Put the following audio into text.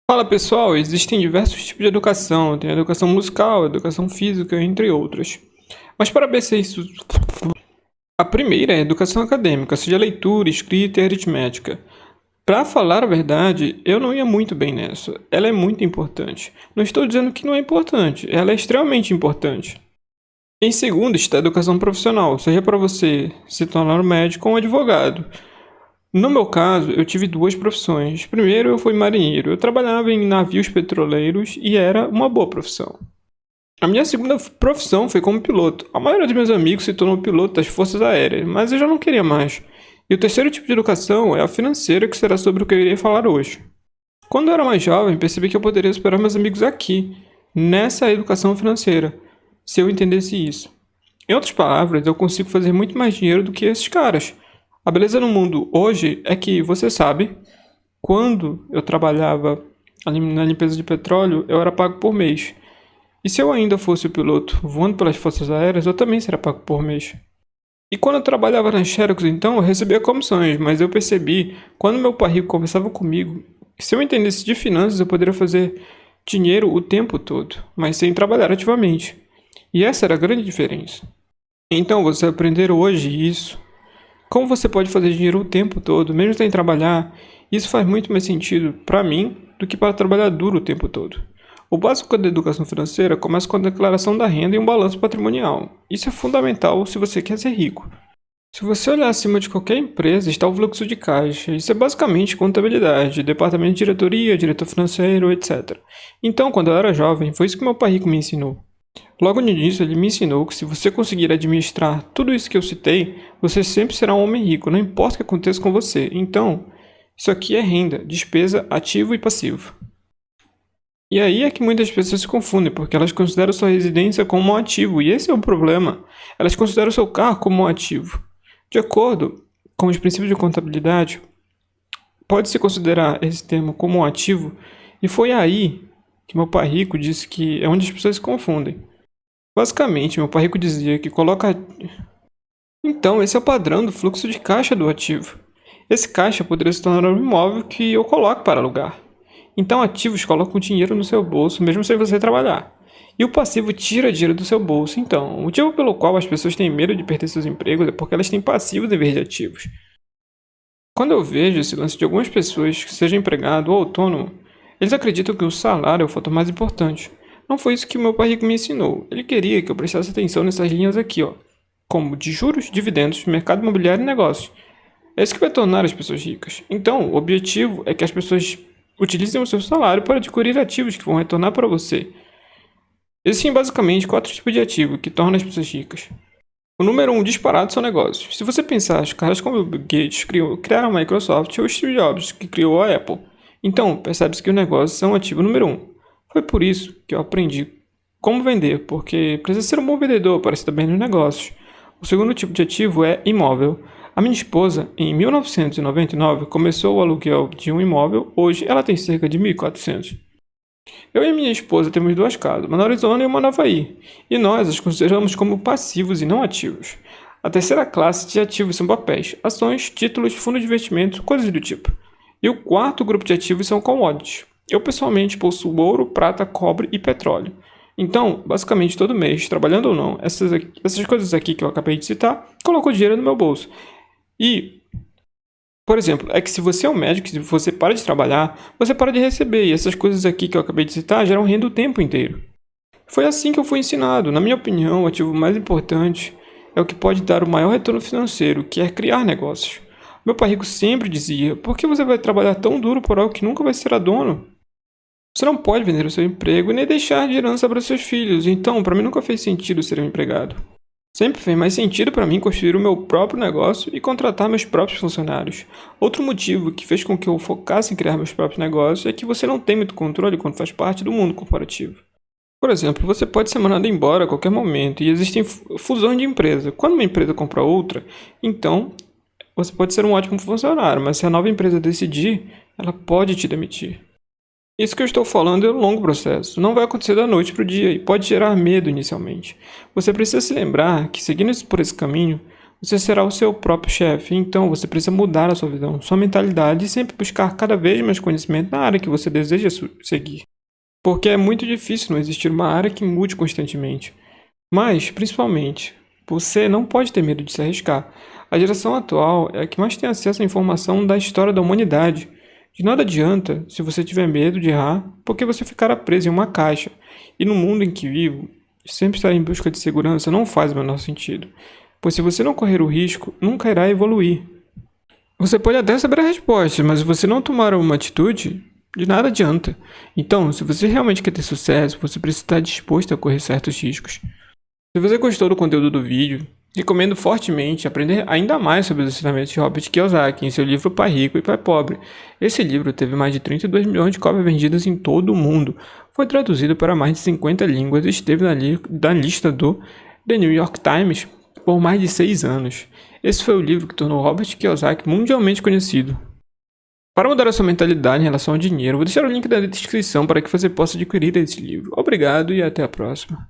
Fala pessoal, existem diversos tipos de educação, tem a educação musical, a educação física, entre outras. Mas para ver se isso. A primeira é a educação acadêmica, seja leitura, escrita e aritmética. Para falar a verdade, eu não ia muito bem nessa. Ela é muito importante. Não estou dizendo que não é importante, ela é extremamente importante. Em segundo está a educação profissional, seja para você se tornar um médico ou um advogado. No meu caso, eu tive duas profissões. Primeiro, eu fui marinheiro. Eu trabalhava em navios petroleiros e era uma boa profissão. A minha segunda profissão foi como piloto. A maioria dos meus amigos se tornou piloto das forças aéreas, mas eu já não queria mais. E o terceiro tipo de educação é a financeira, que será sobre o que eu irei falar hoje. Quando eu era mais jovem, percebi que eu poderia superar meus amigos aqui, nessa educação financeira, se eu entendesse isso. Em outras palavras, eu consigo fazer muito mais dinheiro do que esses caras. A beleza no mundo hoje é que, você sabe, quando eu trabalhava ali na limpeza de petróleo, eu era pago por mês. E se eu ainda fosse o piloto voando pelas forças aéreas, eu também seria pago por mês. E quando eu trabalhava na Xerox, então, eu recebia comissões, mas eu percebi, quando meu pai rico conversava comigo, que se eu entendesse de finanças, eu poderia fazer dinheiro o tempo todo, mas sem trabalhar ativamente. E essa era a grande diferença. Então, você aprender hoje isso, como você pode fazer dinheiro o tempo todo, mesmo sem trabalhar, isso faz muito mais sentido para mim do que para trabalhar duro o tempo todo. O básico da educação financeira começa com a declaração da renda e um balanço patrimonial. Isso é fundamental se você quer ser rico. Se você olhar acima de qualquer empresa, está o fluxo de caixa. Isso é basicamente contabilidade, departamento de diretoria, diretor financeiro, etc. Então, quando eu era jovem, foi isso que meu pai rico me ensinou. Logo no início, ele me ensinou que se você conseguir administrar tudo isso que eu citei, você sempre será um homem rico, não importa o que aconteça com você. Então, isso aqui é renda, despesa, ativo e passivo. E aí é que muitas pessoas se confundem, porque elas consideram sua residência como um ativo, e esse é o problema. Elas consideram seu carro como um ativo. De acordo com os princípios de contabilidade, pode-se considerar esse termo como um ativo, e foi aí que meu pai rico disse que é onde as pessoas se confundem. Basicamente, meu pai rico dizia que coloca. Então, esse é o padrão do fluxo de caixa do ativo. Esse caixa poderia se tornar um imóvel que eu coloque para alugar. Então, ativos colocam dinheiro no seu bolso, mesmo sem você trabalhar. E o passivo tira dinheiro do seu bolso. Então, o motivo pelo qual as pessoas têm medo de perder seus empregos é porque elas têm passivos em vez de ativos. Quando eu vejo esse lance de algumas pessoas, que seja empregado ou autônomo, eles acreditam que o salário é o fator mais importante. Não foi isso que o meu pai rico me ensinou. Ele queria que eu prestasse atenção nessas linhas aqui, ó, como de juros, dividendos, mercado imobiliário e negócios. É isso que vai tornar as pessoas ricas. Então, o objetivo é que as pessoas utilizem o seu salário para adquirir ativos que vão retornar para você. Existem basicamente 4 tipos de ativo que tornam as pessoas ricas. O número 1 disparado são negócios. Se você pensar, os caras como Bill Gates criaram a Microsoft ou Steve Jobs, que criou a Apple. Então, percebe-se que os negócios são o ativo número 1. Foi por isso que eu aprendi como vender, porque precisa ser um bom vendedor para se dar bem nos negócios. O segundo tipo de ativo é imóvel. A minha esposa, em 1999, começou o aluguel de um imóvel, hoje ela tem cerca de 1.400. Eu e minha esposa temos 2 casas, uma no Arizona e uma no Havaí, e nós as consideramos como passivos e não ativos. A terceira classe de ativos são papéis, ações, títulos, fundos de investimento, coisas do tipo. E o quarto grupo de ativos são commodities. Eu pessoalmente possuo ouro, prata, cobre e petróleo. Então, basicamente todo mês, trabalhando ou não, essas coisas aqui que eu acabei de citar, colocou dinheiro no meu bolso. E, por exemplo, é que se você é um médico, se você para de trabalhar, você para de receber. E essas coisas aqui que eu acabei de citar geram renda o tempo inteiro. Foi assim que eu fui ensinado. Na minha opinião, o ativo mais importante é o que pode dar o maior retorno financeiro, que é criar negócios. Meu pai rico sempre dizia: por que você vai trabalhar tão duro por algo que nunca vai ser dono? Você não pode vender o seu emprego e nem deixar de herança para seus filhos. Então, para mim nunca fez sentido ser um empregado. Sempre fez mais sentido para mim construir o meu próprio negócio e contratar meus próprios funcionários. Outro motivo que fez com que eu focasse em criar meus próprios negócios é que você não tem muito controle quando faz parte do mundo corporativo. Por exemplo, você pode ser mandado embora a qualquer momento e existem fusões de empresa. Quando uma empresa compra outra, então você pode ser um ótimo funcionário, mas se a nova empresa decidir, ela pode te demitir. Isso que eu estou falando é um longo processo, não vai acontecer da noite para o dia e pode gerar medo inicialmente. Você precisa se lembrar que seguindo por esse caminho, Você será o seu próprio chefe, então você precisa mudar a sua visão, sua mentalidade e sempre buscar cada vez mais conhecimento na área que você deseja seguir. Porque é muito difícil não existir uma área que mude constantemente. Mas, principalmente, você não pode ter medo de se arriscar. A geração atual é a que mais tem acesso à informação da história da humanidade. De nada adianta se você tiver medo de errar, porque você ficará preso em uma caixa. E no mundo em que vivo, sempre estar em busca de segurança não faz o menor sentido. Pois se você não correr o risco, nunca irá evoluir. Você pode até saber a resposta, mas se você não tomar uma atitude, de nada adianta. Então, se você realmente quer ter sucesso, você precisa estar disposto a correr certos riscos. Se você gostou do conteúdo do vídeo, recomendo fortemente aprender ainda mais sobre os ensinamentos de Robert Kiyosaki em seu livro Pai Rico e Pai Pobre. Esse livro teve mais de 32 milhões de cópias vendidas em todo o mundo, foi traduzido para mais de 50 línguas e esteve na lista do The New York Times por mais de 6 anos. Esse foi o livro que tornou Robert Kiyosaki mundialmente conhecido. Para mudar a sua mentalidade em relação ao dinheiro, vou deixar o link na descrição para que você possa adquirir esse livro. Obrigado e até a próxima.